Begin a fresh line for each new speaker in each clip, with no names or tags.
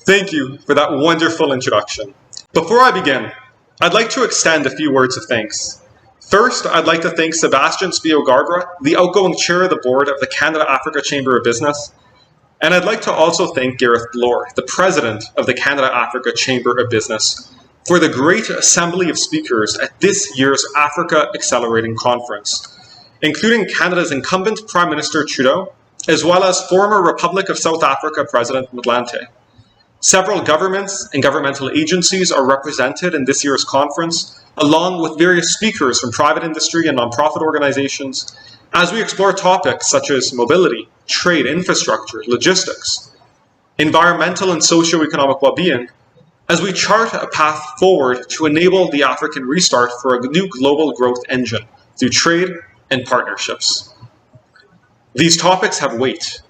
Thank you for that wonderful introduction. Before I begin, I'd like to extend a few words of thanks. First, I'd like to thank Sebastian Spio-Garbra, the outgoing chair of the board of the Canada-Africa Chamber of Business, and I'd like to also thank Gareth Bloor, the president of the Canada-Africa Chamber of Business, for the great assembly of speakers at this year's Africa Accelerating Conference, including Canada's incumbent Prime Minister Trudeau, as well as former Republic of South Africa President Motlanthe. Several governments and governmental agencies are represented in this year's conference, along with various speakers from private industry and nonprofit organizations, as we explore topics such as mobility, trade, infrastructure, logistics, environmental and socio-economic well-being, as we chart a path forward to enable the African restart for a new global growth engine through trade and partnerships. These topics have weight,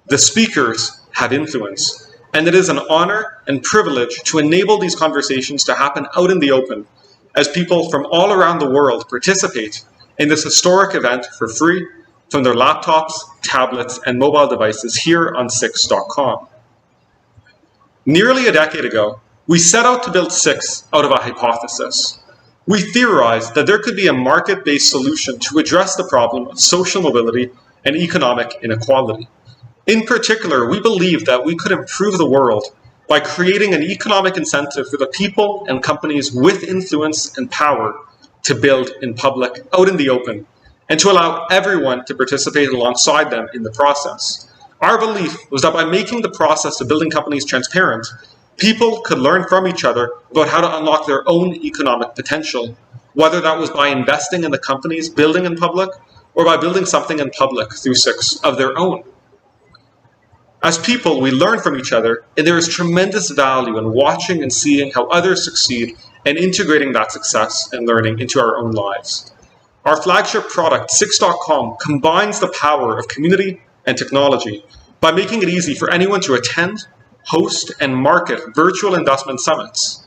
the speakers have influence, and it is an honor and privilege to enable these conversations to happen out in the open as people from all around the world participate in this historic event for free from their laptops, tablets, and mobile devices here on Six.com. Nearly a decade ago, we set out to build Six out of a hypothesis. We theorized that there could be a market-based solution to address the problem of social mobility and economic inequality. In particular, we believed that we could improve the world by creating an economic incentive for the people and companies with influence and power to build in public, out in the open, and to allow everyone to participate alongside them in the process. Our belief was that by making the process of building companies transparent, people could learn from each other about how to unlock their own economic potential, whether that was by investing in the companies building in public or by building something in public through Six of their own. As people, we learn from each other, and there is tremendous value in watching and seeing how others succeed and integrating that success and learning into our own lives. Our flagship product, Six.com, combines the power of community and technology by making it easy for anyone to attend, host, and market virtual investment summits.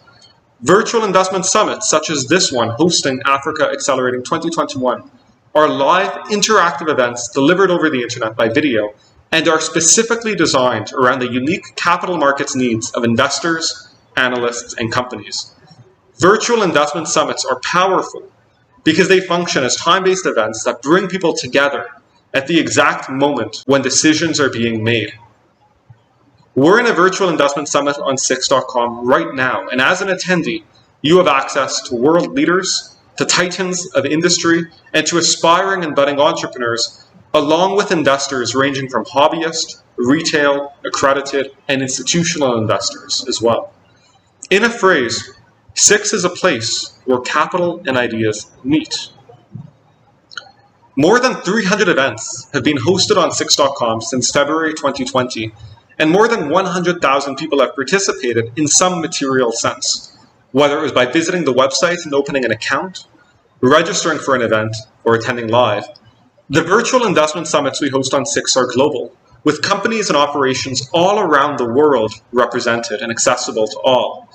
Virtual investment summits, such as this one hosting Africa Accelerating 2021, are live interactive events delivered over the internet by video and are specifically designed around the unique capital markets needs of investors, analysts, and companies. Virtual investment summits are powerful because they function as time-based events that bring people together at the exact moment when decisions are being made. We're in a virtual investment summit on Six.com right now, and as an attendee, you have access to world leaders, to titans of industry, and to aspiring and budding entrepreneurs, along with investors ranging from hobbyist, retail, accredited, and institutional investors as well. In a phrase, Six is a place where capital and ideas meet. More than 300 events have been hosted on Six.com since February 2020, and more than 100,000 people have participated in some material sense, whether it was by visiting the website and opening an account, registering for an event, or attending live. The virtual investment summits we host on Six are global, with companies and operations all around the world represented and accessible to all.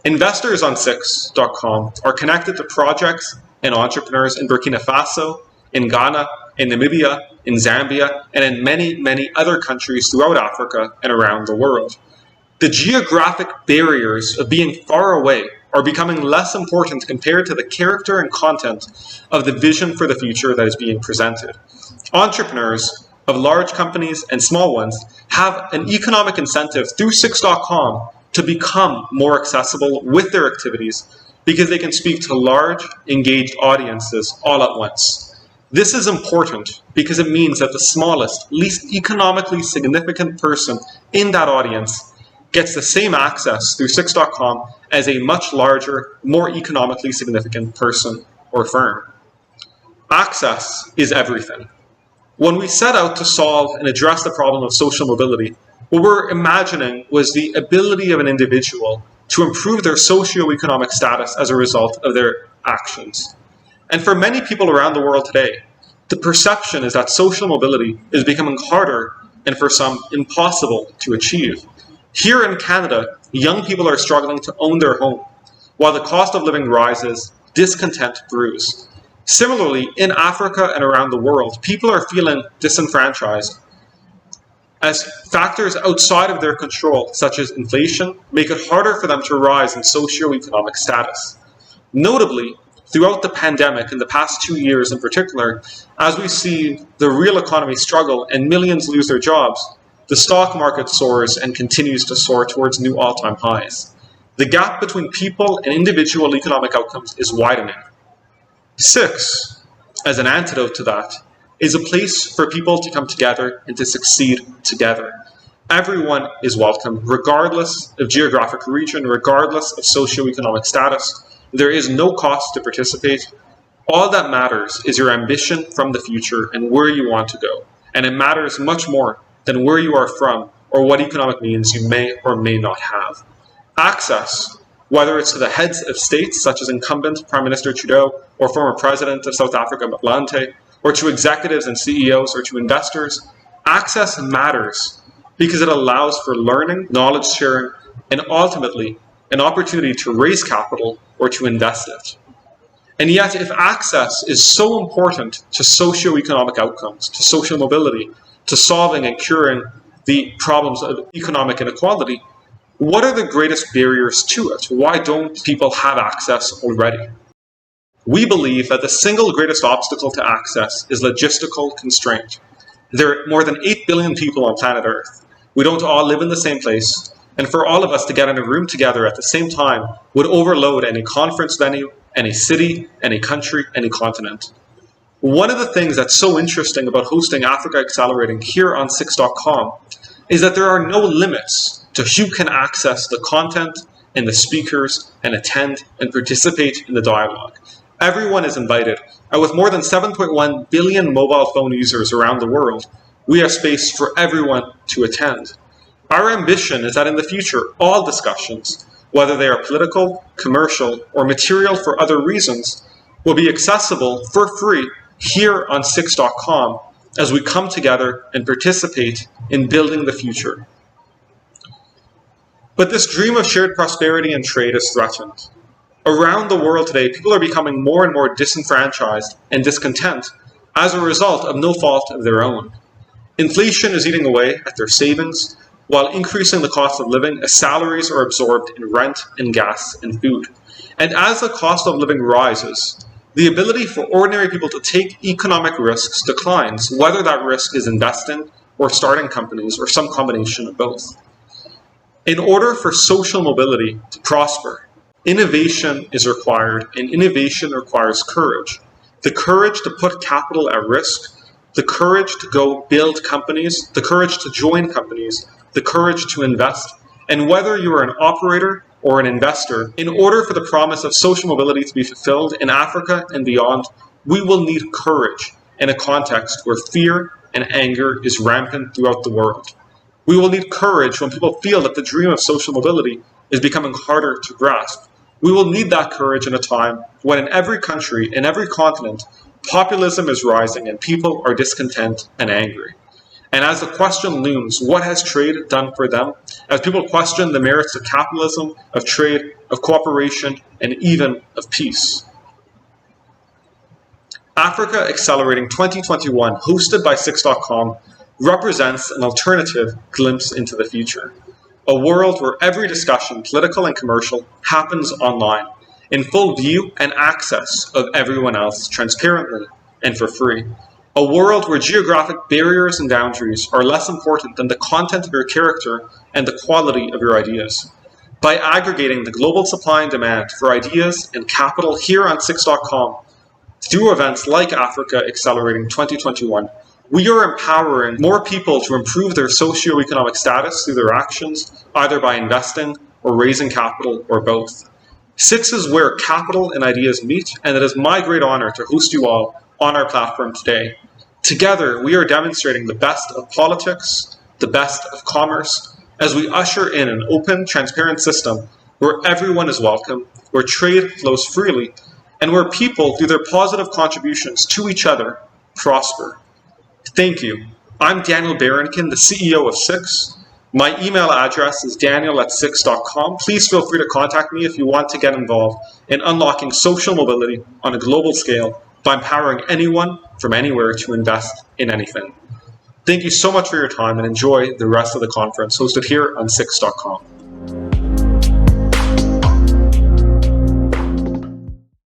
Investors on Six.com are connected to projects and entrepreneurs in Burkina Faso, in Ghana, in Namibia, in Zambia, and in many, many other countries throughout Africa and around the world. The geographic barriers of being far away are becoming less important compared to the character and content of the vision for the future that is being presented. Entrepreneurs of large companies and small ones have an economic incentive through Six.com to become more accessible with their activities because they can speak to large, engaged audiences all at once. This is important because it means that the smallest, least economically significant person in that audience gets the same access through Six.com as a much larger, more economically significant person or firm. Access is everything. When we set out to solve and address the problem of social mobility, what we're imagining was the ability of an individual to improve their socioeconomic status as a result of their actions. And for many people around the world today, the perception is that social mobility is becoming harder and for some impossible to achieve. Here in Canada, young people are struggling to own their home. While the cost of living rises, discontent brews. Similarly, in Africa and around the world, people are feeling disenfranchised. as factors outside of their control, such as inflation, make it harder for them to rise in socioeconomic status. Notably, throughout the pandemic, in the past 2 years in particular, as we see the real economy struggle and millions lose their jobs, the stock market soars and continues to soar towards new all-time highs. The gap between people and individual economic outcomes is widening. 6, as an antidote to that, is a place for people to come together and to succeed together. Everyone is welcome, regardless of geographic region, regardless of socioeconomic status. There is no cost to participate. All that matters is your ambition from the future and where you want to go. And it matters much more than where you are from or what economic means you may or may not have. Access, whether it's to the heads of states, such as incumbent Prime Minister Trudeau or former President of South Africa Motlanthe, or to executives and CEOs, or to investors, access matters because it allows for learning, knowledge sharing, and ultimately an opportunity to raise capital or to invest it. And yet, if access is so important to socioeconomic outcomes, to social mobility, to solving and curing the problems of economic inequality, what are the greatest barriers to it? Why don't people have access already? We believe that the single greatest obstacle to access is logistical constraint. There are more than 8 billion people on planet Earth. We don't all live in the same place, and for all of us to get in a room together at the same time would overload any conference venue, any city, any country, any continent. One of the things that's so interesting about hosting Africa Accelerating here on 6.com is that there are no limits to who can access the content and the speakers and attend and participate in the dialogue. Everyone is invited, and with more than 7.1 billion mobile phone users around the world, we have space for everyone to attend. Our ambition is that in the future, all discussions, whether they are political, commercial, or material for other reasons, will be accessible for free here on 6.com as we come together and participate in building the future. But this dream of shared prosperity and trade is threatened. Around the world today, people are becoming more and more disenfranchised and discontent as a result of no fault of their own. Inflation is eating away at their savings, while increasing the cost of living as salaries are absorbed in rent and gas and food. And as the cost of living rises, the ability for ordinary people to take economic risks declines, whether that risk is investing or starting companies or some combination of both. In order for social mobility to prosper, innovation is required, and innovation requires courage. The courage to put capital at risk, the courage to go build companies, the courage to join companies, the courage to invest. And whether you are an operator or an investor, in order for the promise of social mobility to be fulfilled in Africa and beyond, we will need courage in a context where fear and anger is rampant throughout the world. We will need courage when people feel that the dream of social mobility is becoming harder to grasp. We will need that courage in a time when in every country, in every continent, populism is rising and people are discontent and angry. And as the question looms, what has trade done for them? As people question the merits of capitalism, of trade, of cooperation, and even of peace. Africa Accelerating 2021, hosted by 6.com, represents an alternative glimpse into the future. A world where every discussion, political and commercial, happens online, in full view and access of everyone else, transparently and for free. A world where geographic barriers and boundaries are less important than the content of your character and the quality of your ideas. By aggregating the global supply and demand for ideas and capital here on 6.com, through events like Africa Accelerating 2021, we are empowering more people to improve their socioeconomic status through their actions, either by investing or raising capital or both. 6 is where capital and ideas meet, and it is my great honor to host you all on our platform today. Together, we are demonstrating the best of politics, the best of commerce, as we usher in an open, transparent system where everyone is welcome, where trade flows freely, and where people, through their positive contributions to each other, prosper. Thank you. I'm Daniel Barankin, the CEO of 6. My email address is daniel@6.com. Please feel free to contact me if you want to get involved in unlocking social mobility on a global scale by empowering anyone from anywhere to invest in anything. Thank you so much for your time and enjoy the rest of the conference hosted here on 6.com.